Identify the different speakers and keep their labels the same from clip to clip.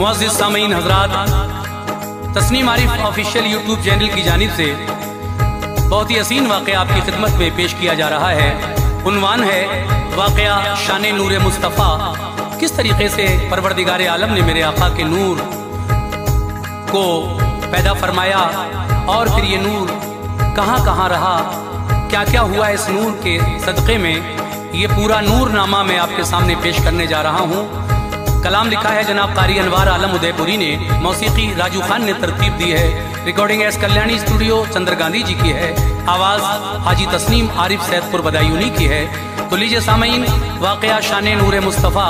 Speaker 1: मुअज़्ज़िज़ सामीन हज़रात, Tasneem Arif official YouTube channel की जानिब से बहुत ही हसीन वाक़या आपकी खिदमत में पेश किया जा रहा है। उन्वान है वाक़या शान नूर मुस्तफ़ा। किस तरीके से परवरदिगार आलम ने मेरे आका के नूर को पैदा फरमाया और फिर ये नूर कहाँ कहाँ रहा, क्या क्या हुआ इस नूर के सदक़े में, ये पूरा नूरनामा मैं आपके सामने पेश करने जा रहा हूँ। कलाम लिखा है जनाब कारी अनवार आलम उदयपुरी ने, मौसीकी राजू खान ने तरतीब दी है, रिकॉर्डिंग एस कल्याणी स्टूडियो चंद्र गांधी जी की है, आवाज़ हाजी तस्नीम आरिफ सैदपुर बदायूनी की है। तो लीजिए सामीन, वाक़या शान नूर मुस्तफ़ा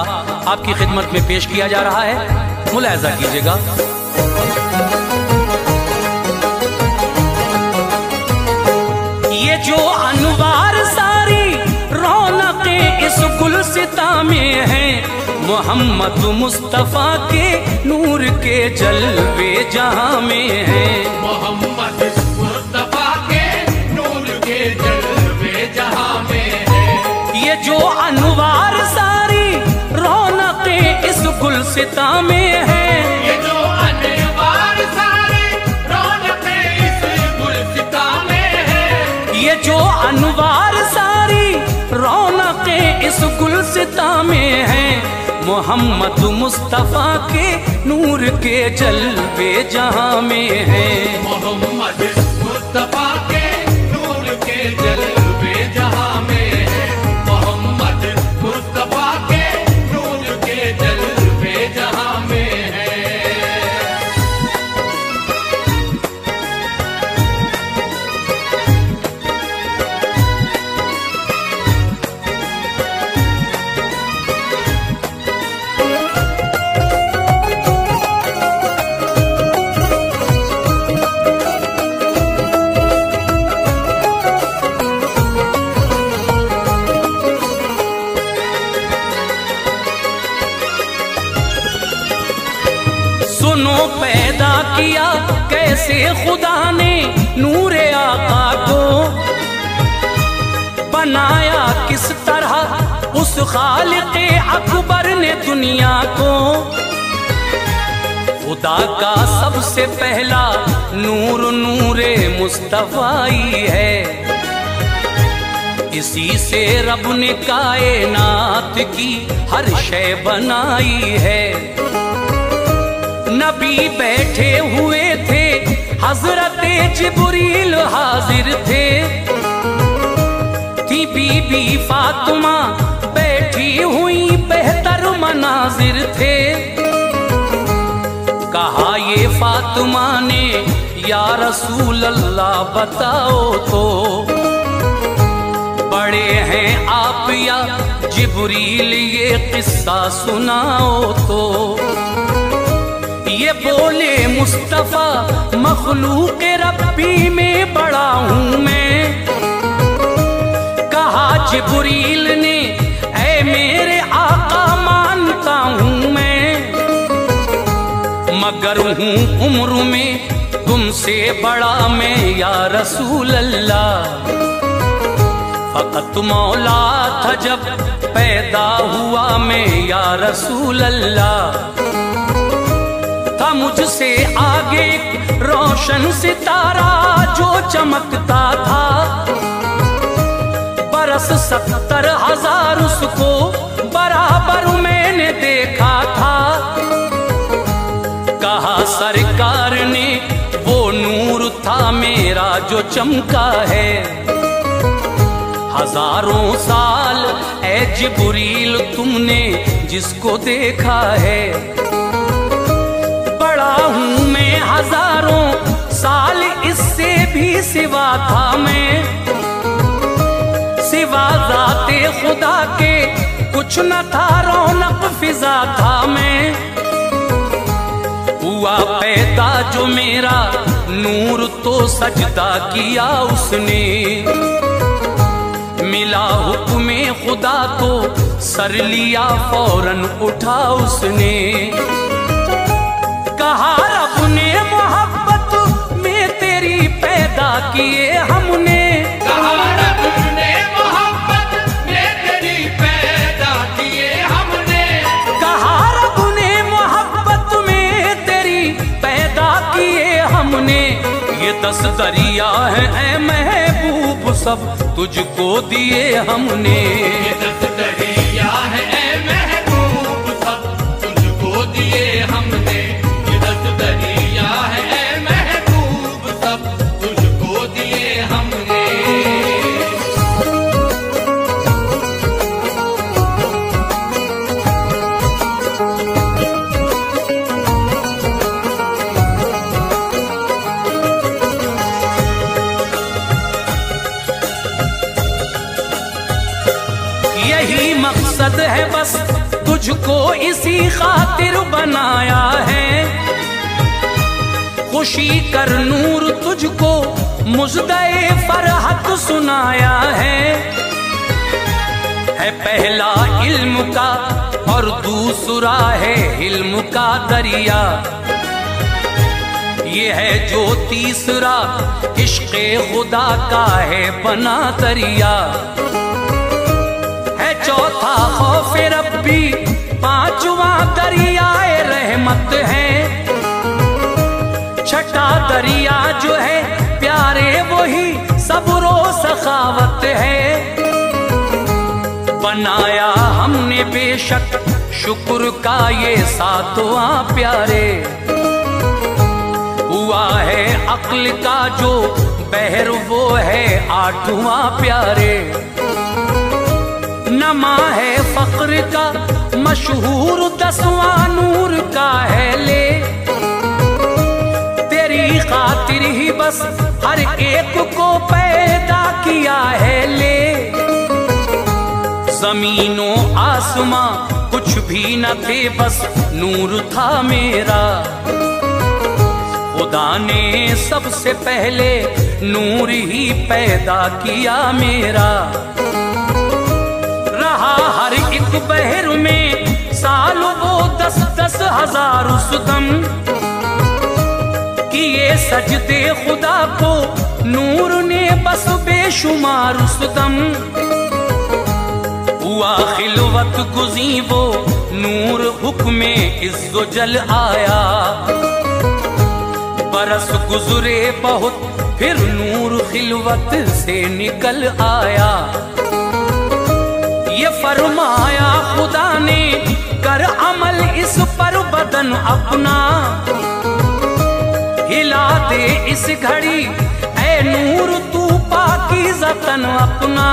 Speaker 1: आपकी खिदमत में पेश किया जा रहा है, मुलाहिज़ा कीजिएगा। ये जो अनवार सारी रौनकें इस गुलसिता में है, मोहम्मद मुस्तफ़ा के नूर के जलवे जहां में है।
Speaker 2: मोहम्मद मुस्तफ़ा के नूर के जलवे जहां में है।
Speaker 1: ये जो अनवार सारी रौनकें इस गुलसिता में है,
Speaker 2: ये जो अनवार सारी रौनकें इस गुलसिता में है।
Speaker 1: ये जो अनवार सारी रौनकें इस गुलसिता में है, मोहम्मद मुस्तफ़ा के नूर के जलवे जहां में है।
Speaker 2: मोहम्मद मुस्तफ़ा के नूर के जलवे जहां में है। मोहम्मद मुस्तफ़ा के नूर के जलवे जहां में है।
Speaker 1: पैदा किया कैसे खुदा ने नूरे आका को, बनाया किस तरह उस खालिक़े अकबर ने दुनिया को। खुदा का सबसे पहला नूर नूरे मुस्तफ़ाई है, इसी से रब ने कायनात की हर शय बनाई है। नबी बैठे हुए थे, हजरत जिब्रील हाजिर थे, थी बीबी फातिमा बैठी हुई बेहतर मनाजिर थे। कहा ये फातिमा ने या रसूल अल्लाह बताओ तो, बड़े हैं आप या जिब्रील ये किस्सा सुनाओ तो। ये बोले मुस्तफ़ा मखलूक रब्बी में बड़ा हूँ मैं। कहा जिब्रील ने ऐ मेरे आका मानता हूँ मैं, मगर हूँ उम्र में तुमसे बड़ा मैं या रसूल अल्लाह। फकत मौला था जब पैदा हुआ मैं या रसूल अल्लाह। था मुझसे आगे रोशन सितारा जो चमकता था, बरस 70,000 उसको बराबर मैंने देखा था। कहा सरकार ने वो नूर था मेरा जो चमका है, हजारों साल ऐ जिब्रील तुमने जिसको देखा है। बड़ा हूँ मैं हजारों साल इससे भी सिवा था मैं, सिवा ज़ाते खुदा के कुछ न था रौनक फिजा था मैं। हुआ पैदा जो मेरा नूर तो सजदा किया उसने, मिला हुक्मे खुदा को सर लिया फौरन उठा उसने। कहा रब ने मोहब्बत में तेरी पैदा किए हमने,
Speaker 2: कहा रब ने मोहब्बत में तेरी पैदा किए हमने।
Speaker 1: कहा रब ने मोहब्बत में 10 दरिया है ऐ महबूब सब तुझको दिए हमने।
Speaker 2: 10 दरिया है ऐ महबूब सब तुझको दिए हमने। 10 दरिया है ऐ महबूब सब तुझको दिए हमने।
Speaker 1: यही मकसद है बस तुझको इसी खातिर बनाया है। खुशी कर नूर तुझको मुज़्दए फरहत सुनाया है। पहला इल्म का और दूसरा है इल्म का दरिया। ये है जो तीसरा इश्क़े खुदा का है बना दरिया। चौथा खौफ रब्बी, पांचवा दरियाए रहमत है। छठा दरिया जो है प्यारे वही सब्रो सखावत है। बनाया हमने बेशक शुक्र का ये सातवां प्यारे। हुआ है अक्ल का जो बहर वो है आठवां प्यारे। नमा है फक्र का मशहूर 10वां नूर का है ले। तेरी खातिर ही बस हर एक को पैदा किया है ले। जमीनों आसमां कुछ भी न थे बस नूर था मेरा। खुदा ने सबसे पहले नूर ही पैदा किया मेरा। हर एक बहर में साल वो 10-10 हजार सुदम किए सजदे खुदा को नूर ने बस बेशुमार सुदम। हुआ खिलवत गुज़ी वो नूर हुक्मे इज़्ज़ो जल आया। बरस गुजरे बहुत फिर नूर खिलवत से निकल आया। ये फरमाया खुदा ने कर अमल इस पर बदन अपना। हिला दे इस घड़ी ऐ नूर तू पाकीज़ा तन अपना।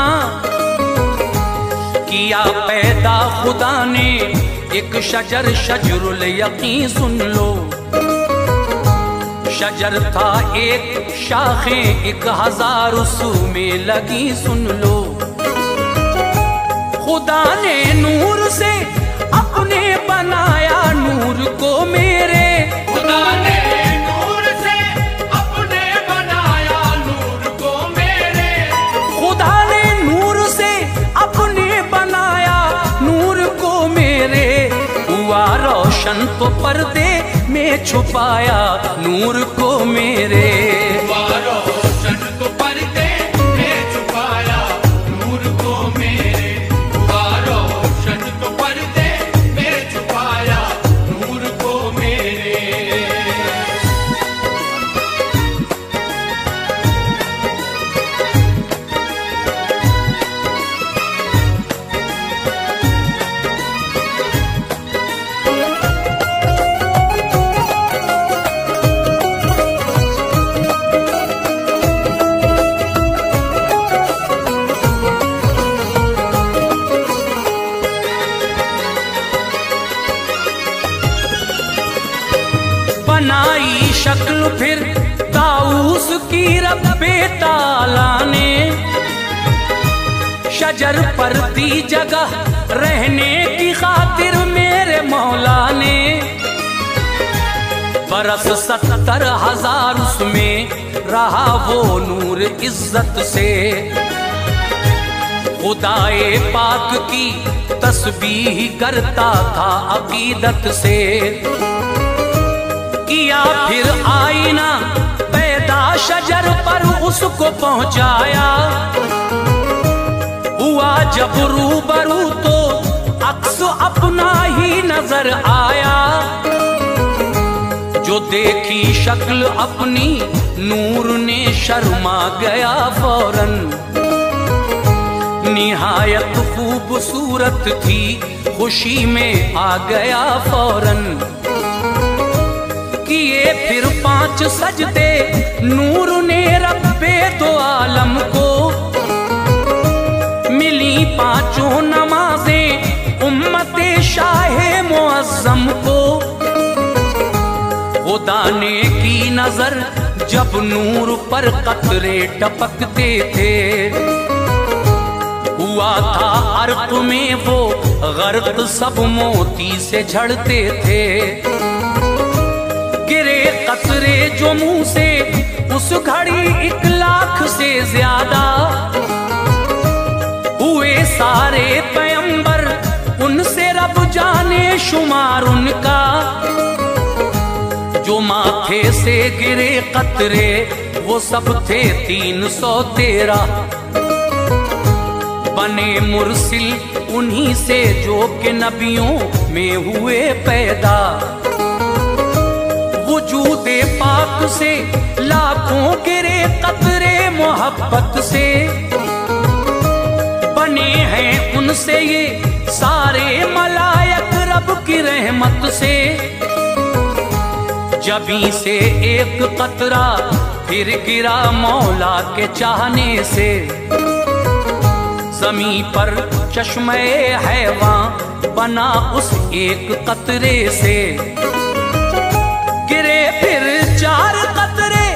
Speaker 1: किया पैदा खुदा ने एक शजर शजरुल यकीन सुन लो। शजर था एक शाखें 1000 उसू में लगी सुन लो। खुदा ने नूर से अपने बनाया नूर को मेरे।
Speaker 2: खुदा ने नूर से अपने बनाया नूर को मेरे।
Speaker 1: खुदा ने नूर से अपने बनाया नूर को मेरे। हुआ रोशन तो पर्दे में छुपाया नूर को मेरे।
Speaker 2: हुआ रोशन तो पर्दे में छुपाया नूर को मेरे।
Speaker 1: बनाई शक्ल फिर ताऊस की रब्बे ताला ने। शजर पर दी जगह रहने की खातिर मेरे मौला ने। बरस 70,000 उसमें रहा वो नूर इज्जत से। खुदाए पाक की तस्बीह करता था अकीदत से। किया फिर आईना पैदा शजर पर उसको पहुंचाया। हुआ जब रूबरू तो अक्स अपना ही नजर आया। जो जो देखी शक्ल अपनी नूर ने शर्मा गया फौरन। निहायत खूबसूरत थी, खुशी में आ गया फौरन। किए फिर 5 सजदे नूर ने रब्बे दो आलम को। मिली 5 नमाजें उम्मते शाहे मुअज्जम को। खुदा ने की नजर जब नूर पर कतरे टपकते थे। हुआ था अर्क में वो गर्क, सब मोती से झड़ते थे। गिरे कतरे जो मुंह से उस घड़ी 1 लाख से ज्यादा। हुए सारे पैगंबर उनसे रब जाने शुमार उनका। जो माथे से गिरे कतरे वो सब थे 313। बने मुरसिल उन्हीं से जो के नबियों में हुए पैदा। वजूदे पाक से लाखों गिरे कतरे मोहब्बत से। बने हैं उनसे ये सारे मलायक रब की रहमत से। जबी से एक कतरा फिर गिरा मौला के चाहने से। ज़मीं पर चश्मे हैवां बना उस एक कतरे से। गिरे फिर 4 कतरे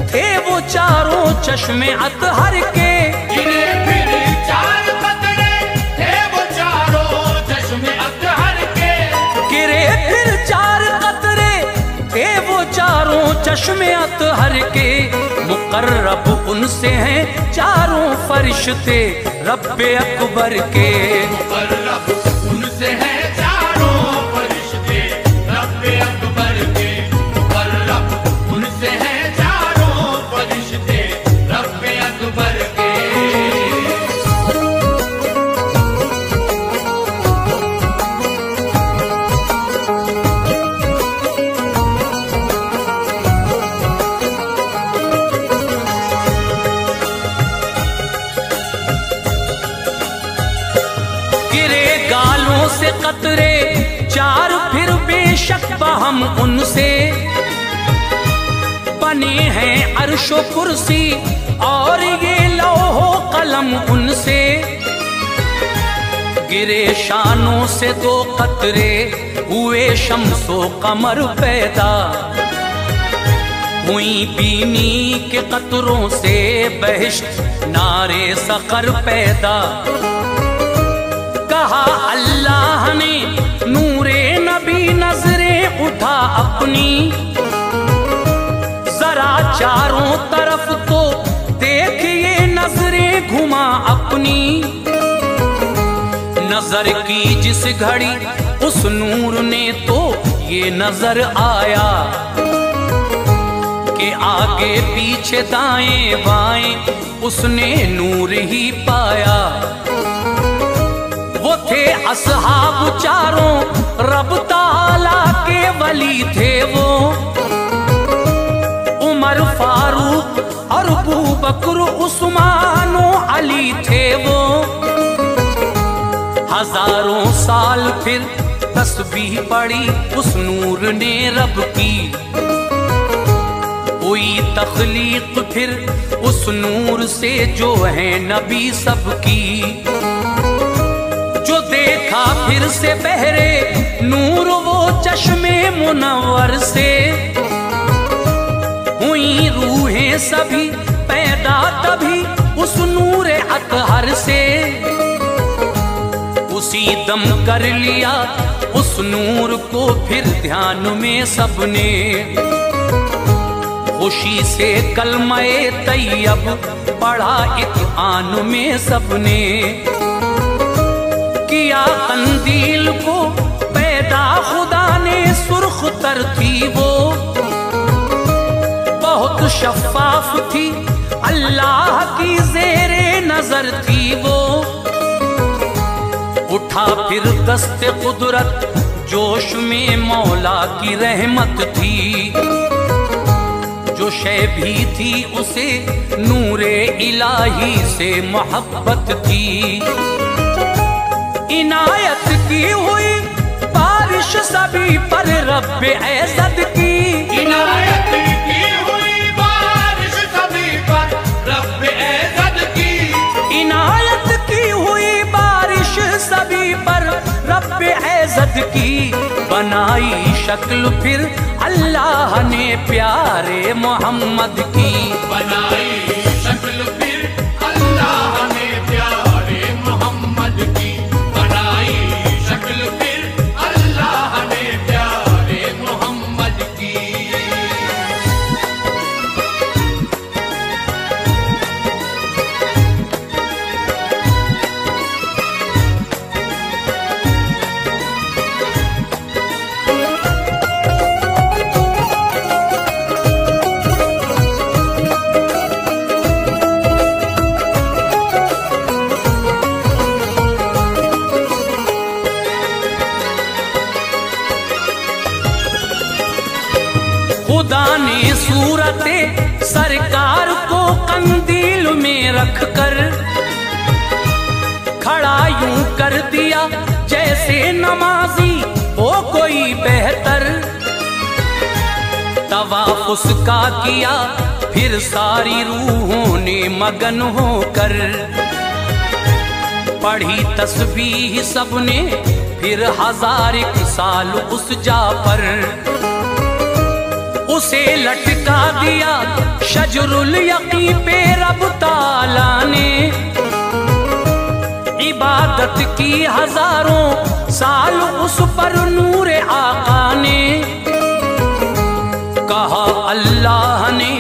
Speaker 1: थे वो चारों चश्मे अतहर के।
Speaker 2: गिरे फिर 4 कतरे थे वो चारों चश्मे अतहर के।
Speaker 1: गिरे फिर 4 कतरे थे वो चारों चश्मे अतहर के। मुकर्रब उनसे हैं चारों फरिश्ते रब्बे अकबर के।
Speaker 2: मुकर्रब उनसे हैं चारों फरिश्ते रब्बे अकबर के। मुकर्रब उनसे हैं चारों फरिश्ते रब्बे अकबर के।
Speaker 1: से कतरे 4 फिर बेशक बहम उनसे। बने हैं अर्शो कुर्सी और ये लौहो कलम उनसे। गिरे शानों से 2 कतरे हुए शम्सो कमर पैदा। हुई बीनी के कतरों से बहिश्त नारे सकर पैदा। कहा अल्लाह ने नूरे नबी नजरें उठा अपनी। जरा चारों तरफ तो देखिए नजरें घुमा अपनी। नजर की जिस घड़ी उस नूर ने तो ये नजर आया कि आगे पीछे दाएं बाएं उसने नूर ही पाया। वो थे असहाब चारों रब ताला के वली थे वो। उमर फारूक और अबू बकर उस्मान अली थे वो। हजारों साल फिर तस्बीह पड़ी उस नूर ने रब की। हुई तख्लीक फिर उस नूर से जो है नबी सबकी। जो देखा फिर से बहरे नूर वो चश्मे मुनव्वर से। हुई रूहें सभी पैदा तभी उस नूर अतहर से। उसी दम कर लिया उस नूर को फिर ध्यान में सबने। खुशी से कलमे तैयब पढ़ा एक आन में सबने। किया कंदील को पैदा खुदा ने सुर्ख तर थी वो। बहुत शफाफ थी अल्लाह की ज़ेरे नजर थी वो। उठा फिर दस्ते कुदरत जोश में मौला की रहमत थी, जो शय भी थी उसे नूरे इलाही से मोहब्बत थी। इनायत की हुई बारिश सभी पर रब्बे इज़्ज़त की,
Speaker 2: इनायत की हुई बारिश सभी पर रब्बे इज़्ज़त की,
Speaker 1: इनायत की हुई बारिश सभी पर रब्बे इज़्ज़त की। बनाई शक्ल फिर अल्लाह ने प्यारे मोहम्मद की,
Speaker 2: बनाई शक्ल फिर अल्लाह ने प्यारे मोहम्मद की, बनाई शक्ल फिर अल्लाह ने प्यारे मोहम्मद की।
Speaker 1: खुदा ने सूरते सरकार को कंदील में रख कर खड़ा यूं कर दिया जैसे नमाजी हो कोई बेहतर। तवाफ उसका किया फिर सारी रूहों ने मगन होकर, पढ़ी तस्बीह सबने फिर 1000 साल उस जा पर। उसे लटका दिया शजरुल यकी पे रब ताला ने, इबादत की 1000 साल उस पर नूरे आका ने। कहा अल्लाह ने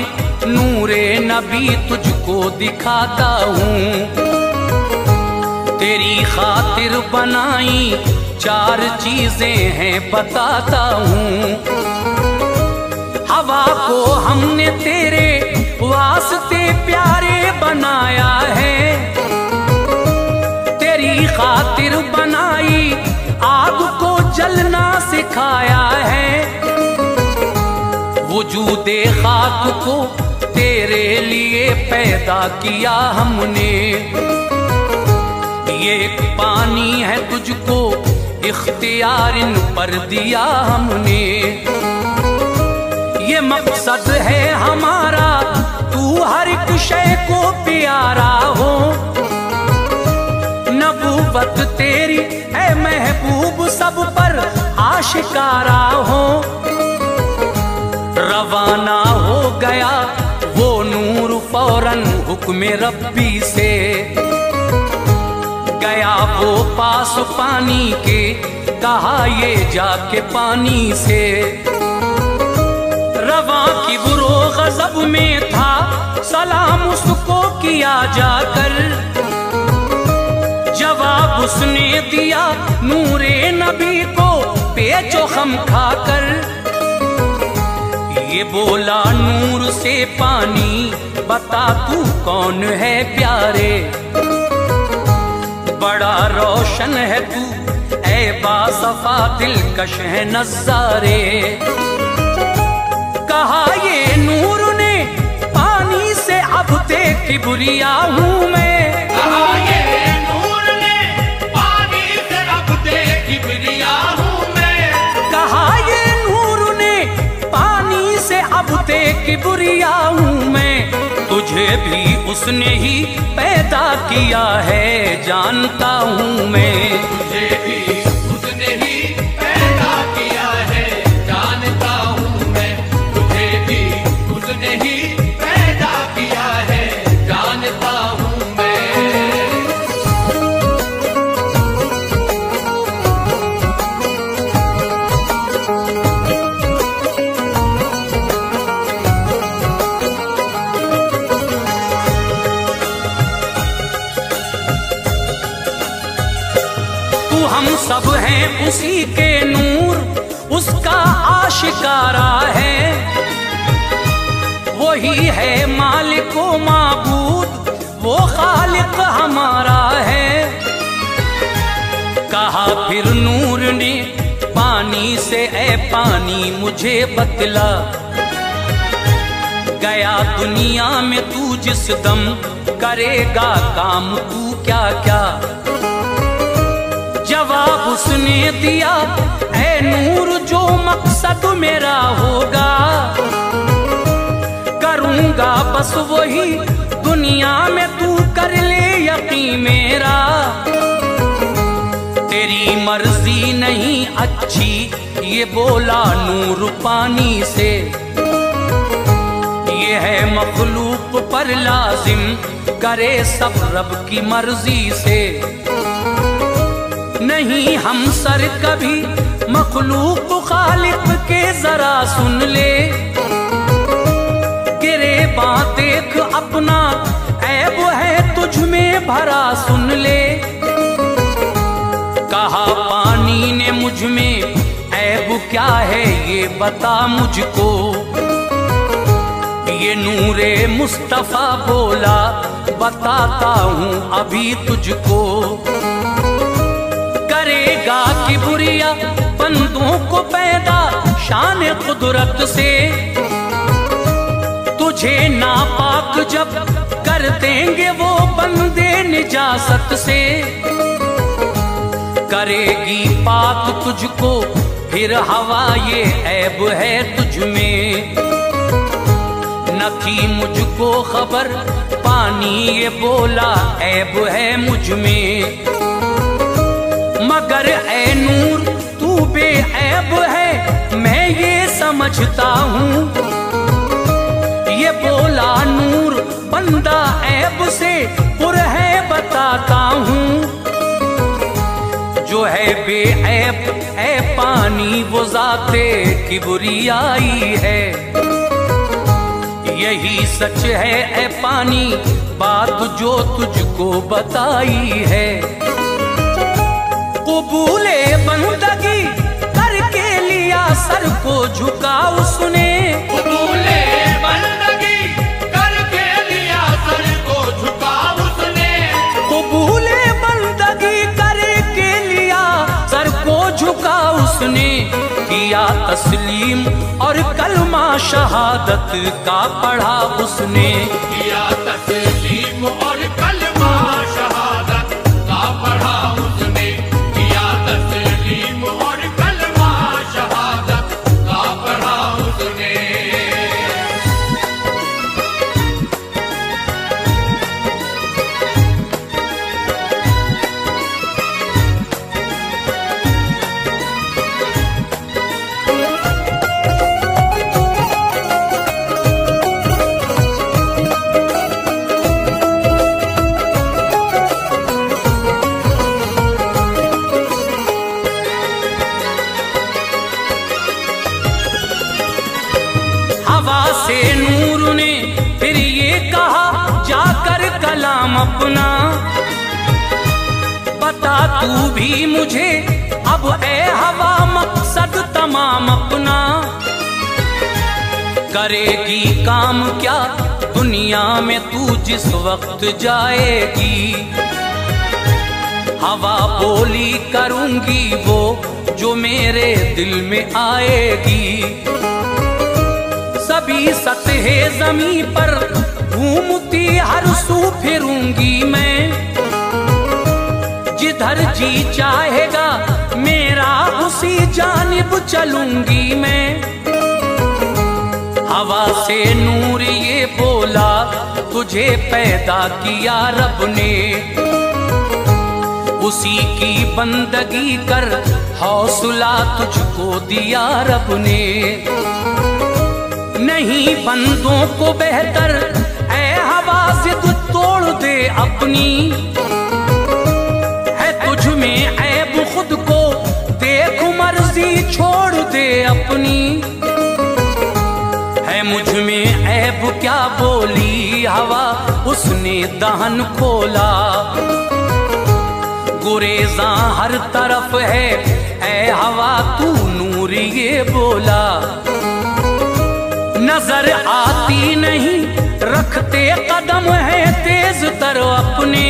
Speaker 1: नूरे नबी तुझको दिखाता हूँ, तेरी खातिर बनाई 4 चीजें हैं बताता हूँ। हवा को हमने तेरे वास्ते प्यारे बनाया है, तेरी खातिर बनाई आग को जलना सिखाया है। वजूदे खाक को तेरे लिए पैदा किया हमने, ये एक पानी है तुझको इख्तियार इन पर दिया हमने। ये मकसद है हमारा तू हर एक शय को प्यारा हो, नबूवत तेरी है महबूब सब पर आशिकारा हो। रवाना हो गया वो नूर फौरन हुक्म रब्बी से, गया वो पास पानी के कहा ये जाके पानी से। रवा की बुरो गजब में था सलाम उसको किया जाकर, जवाब उसने दिया नूरे नबी को पेचो खम खाकर। ये बोला नूर से पानी बता तू कौन है प्यारे, बड़ा रोशन है तू ऐ बासफा दिलकश है नज़ारे। कहा ये नूर ने पानी से अब ते किबरिया हूँ मैं,
Speaker 2: कहा ये नूर ने पानी से अब ते किबरिया हूँ मैं,
Speaker 1: कहा ये नूर ने पानी से अब ते किबरिया हूँ मैं। तुझे भी उसने ही पैदा किया है जानता हूँ मैं,
Speaker 2: तुझे भी उसने ही पैदा किया है जानता हूँ मैं, तुझे भी उसने ही पैदा किया है जानता हूँ मैं।
Speaker 1: हम सब हैं उसी के नूर, उसका आशिकारा है। वही है मालिक व माबूद, वो खालिक हमारा है। कहा फिर नूर ने पानी से ऐ पानी मुझे बतला, गया दुनिया में तू जिस दम, करेगा काम तू क्या क्या। जवाब उसने दिया, ऐ नूर जो मकसद मेरा होगा, करूंगा बस वही दुनिया में, तू कर ले यकीन मेरा। तेरी मर्जी नहीं अच्छी, ये बोला नूर पानी से, ये है मखलूक पर लाजिम, करे सब रब की मर्जी से। नहीं हम सर कभी मखलूक खालिक के जरा सुन ले, गिरे बात देख अपना ऐब है तुझ में भरा सुन ले। कहा पानी ने मुझ में ऐब क्या है ये बता मुझको, ये नूरे मुस्तफा बोला बताता हूँ अभी तुझको। करेगा किबरिया बंदों को पैदा शान कुदरत से, तुझे नापाक जब कर देंगे वो बंदे निजासत से। करेगी पाक तुझको फिर हवा, ये ऐब है तुझ में, न थी मुझको खबर पानी ये बोला ऐब है मुझ में। मगर ऐ नूर तू बेऐब है मैं ये समझता हूँ, ये बोला नूर बंदा ऐब से पुर है बताता हूँ। जो है बेऐब ऐ पानी वो ज़ाते किबरियाई है, यही सच है ऐ पानी बात जो तुझको बताई है। कबूले बंदगी करके लिया सर को झुका उसने,
Speaker 2: कबूले बंदगी करके लिया सर को झुका उसने,
Speaker 1: कबूले बंदगी करके लिया सर को झुका उसने। किया तस्लीम और कलमा शहादत का पढ़ा उसने,
Speaker 2: किया तस्लीम और कलमा शहादत का पढ़ा उसने, किया तस्लीम और कलमा शहादत का पढ़ा उसने।
Speaker 1: हवा से नूर ने फिर ये कहा जाकर कलाम अपना, बता तू भी मुझे अब ऐ हवा मकसद तमाम अपना। करेगी काम क्या दुनिया में तू जिस वक्त जाएगी, हवा बोली करूंगी वो जो मेरे दिल में आएगी। सभी सतहे जमी पर घूमती हर सू फिरूंगी मैं, जिधर जी चाहेगा मेरा उसी जानिब चलूंगी मैं। हवा से नूर ये बोला तुझे पैदा किया रब ने, उसी की बंदगी कर हौसला तुझको दिया रब ने। नहीं बंदों को बेहतर ऐ हवा जिद तोड़ दे अपनी, है तुझ में ऐब खुद को देख मर्जी छोड़ दे अपनी। है मुझ में ऐब क्या बोली हवा उसने दहन खोला, गुरेज़ां हर तरफ है ऐ हवा तू नूर ये बोला। नजर आती नहीं रखते कदम है तेज तर अपने,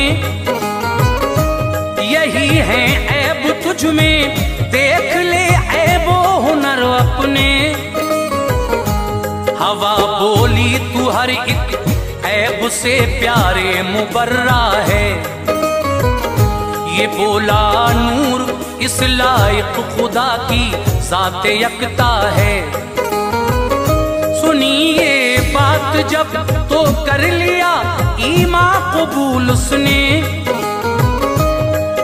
Speaker 1: यही है ऐब तुझ में देख ले ऐबो हुनर बोली तू हर एक ऐब से प्यारे मुबर्रा है। ये बोला नूर इस लायक खुदा की ज़ाते यकता है। सुनी ये बात जब तो कर लिया ईमा कबूल उसने,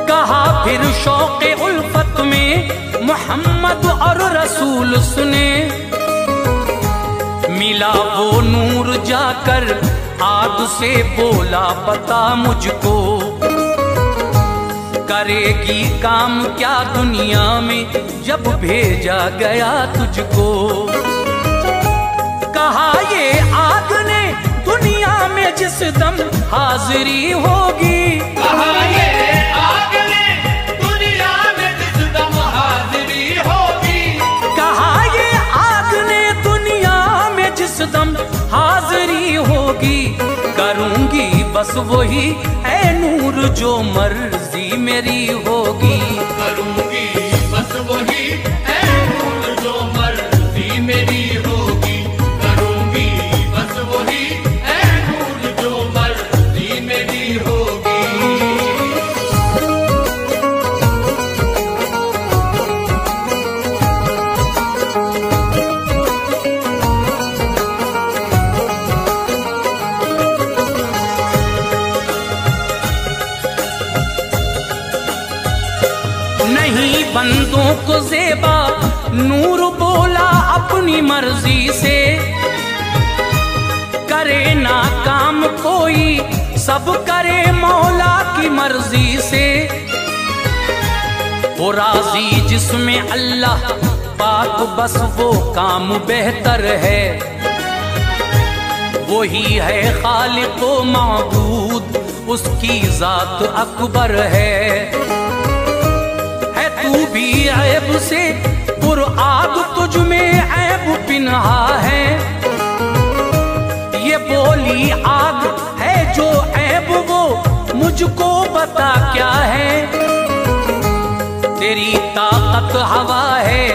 Speaker 1: कहा फिर शौक़े उल्फत में मोहम्मद और रसूल उसने। मिला वो नूर जाकर आग से बोला बता मुझको, करेगी काम क्या दुनिया में जब भेजा गया तुझको। कहा ये आग ने दुनिया में जिस दम हाजिरी होगी,
Speaker 2: कहा ये आग ने दुनिया में जिस दम हाजिरी होगी,
Speaker 1: कहा ये आग ने दुनिया में जिस दम हाजिरी होगी। करूंगी बस वही है नूर जो मर्जी मेरी होगी,
Speaker 2: करूंगी बस वही है नूर जो मर्जी मेरी होगी, करूंगी बस वही है नूर जो मर्जी मेरी होगी।
Speaker 1: नहीं बंदों को ज़ेबा नूर बोला अपनी मर्जी से, करे ना काम कोई सब करे मौला की मर्जी से। वो राजी जिसमें अल्लाह पाक बस वो काम बेहतर है, वही है खालिक व माबूद उसकी जात अकबर है। तू भी ऐब से पुरआब तुझ में ऐब पिन्हा है, ये बोली आग है जो ऐब वो मुझको बता क्या है। तेरी ताकत हवा है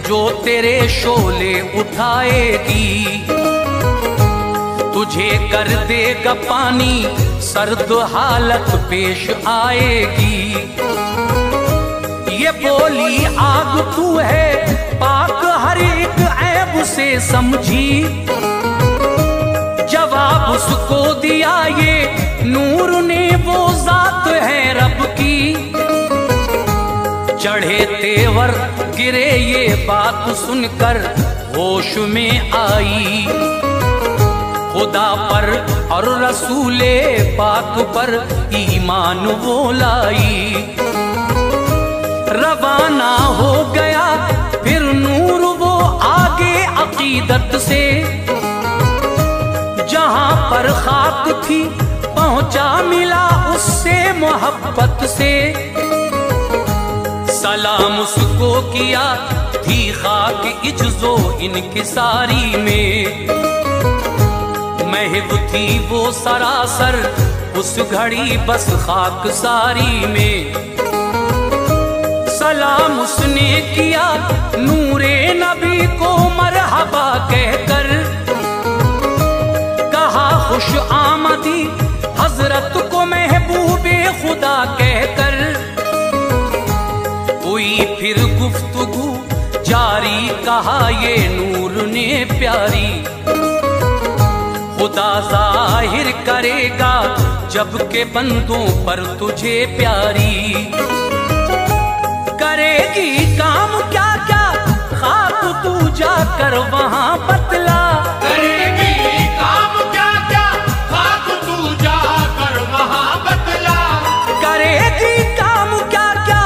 Speaker 1: जो तेरे शोले उठाएगी, तुझे कर देगा पानी सर्द हालत पेश आएगी। ये बोली आग तू है पाक हर एक ऐब से समझी, जवाब उसको दिया ये नूर ने वो जात है रब की। चढ़े तेवर गिरे ये बात सुनकर होश में आई, खुदा पर और रसूले पाक पर ईमान वो लाई। रवाना हो गया फिर नूर वो आगे अकीदत से, जहां पर खाक थी पहुंचा मिला उससे मोहब्बत से। सलाम उसको किया थी खाक इज्जो इनकिसारी में, महव थी वो सरासर उस घड़ी बस खाक सारी में। सलाम उसने किया नूरे नबी को मरहबा कहकर, कहा खुश आमदी हजरत को महबूबे खुदा कहकर। हुई फिर गुफ्तगू जारी कहा ये नूर ने प्यारी, खुदा जाहिर करेगा जबकि बंदों पर तुझे प्यारी। करेगी काम क्या क्या खाक तू जाकर वहां बतला,
Speaker 2: करेगी काम क्या क्या खाक तू जाकर वहां बतला,
Speaker 1: करेगी काम क्या क्या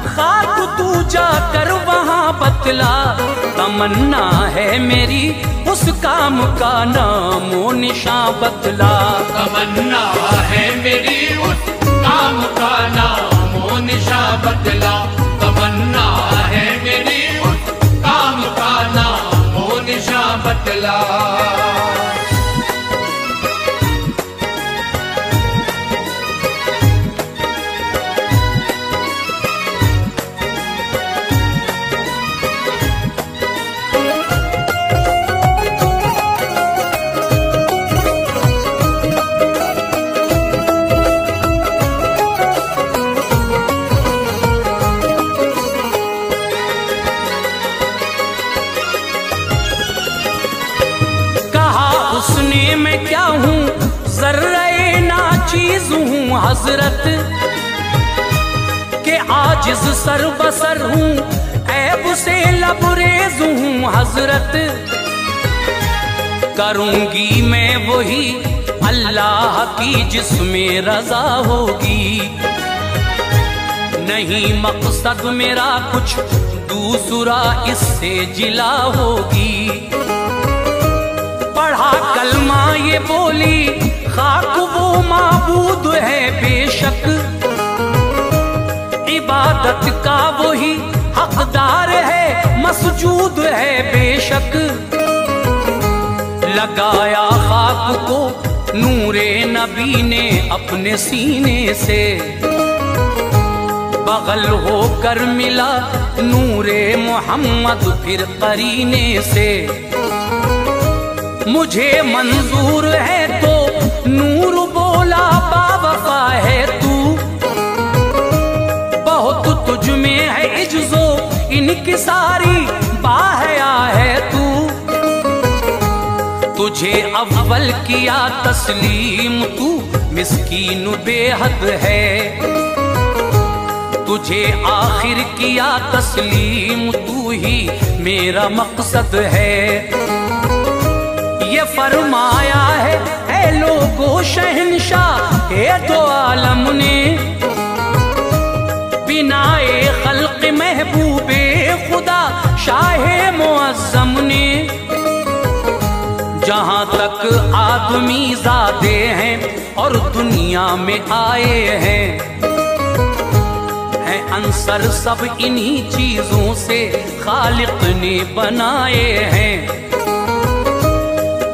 Speaker 1: खाक तू जाकर वहां बतला। तमन्ना है मेरी उस काम का नामो निशां बतला,
Speaker 2: तमन्ना है मेरी उस काम का नामो निशां बतला, तमन्ना है मेरी उस काम का नामो निशां बतला।
Speaker 1: हूँ हजरत के आजिज सर बसर हूँ, ऐब से लबरेज हूँ हजरत। करूंगी मैं वही अल्लाह की जिसमें रजा होगी, नहीं मकसद मेरा कुछ दूसरा इससे जिला होगी। पढ़ा कलमा ये बोली खाक वो माबूद है बेशक, इबादत का वही हकदार है मसजूद है बेशक। लगाया खाक को नूरे नबी ने अपने सीने से, बगल होकर मिला नूरे मोहम्मद फिर करीने से। मुझे मंजूर है तो नूर बोला बावफा है तू, बहुत तुझ में है इज्जो इनकी सारी बाहया है तू। तुझे अव्वल किया तस्लीम तू मिस्कीन बेहद है, तुझे आखिर किया तस्लीम तू ही मेरा मकसद है। ये फरमाया है लोगो शहंशाह है तो आलम ने, बिनाए खल्क महबूबे खुदा शाहे मुअज्जम ने। जहाँ तक आदमी ज़ादे हैं और दुनिया में आए हैं, अंसर सब इन्हीं चीजों से खालिक ने बनाए हैं।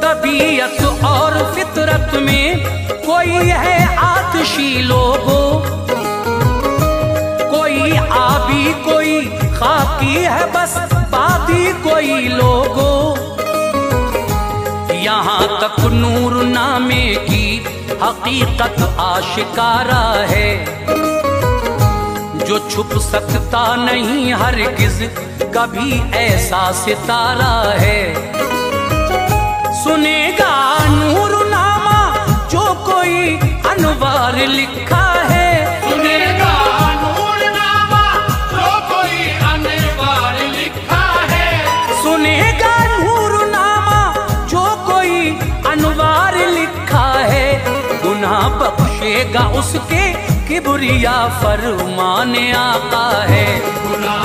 Speaker 1: तबीयत और फितरत में कोई है आतिशी लोगों, कोई आबी कोई खाकी है बस बादी कोई लोगों। यहाँ तक नूर नामे की हकीकत आशिकारा है, जो छुप सकता नहीं हरगिज कभी ऐसा सितारा है। सुनेगा नूर नामा जो कोई अनवार लिखा है,
Speaker 2: सुनेगा नूर नामा जो कोई अनवार लिखा है,
Speaker 1: सुनेगा नूर नामा जो कोई अनवार लिखा है। गुनाह बख्शेगा उसके किबरिया फरमाने आका है।
Speaker 2: गुनाह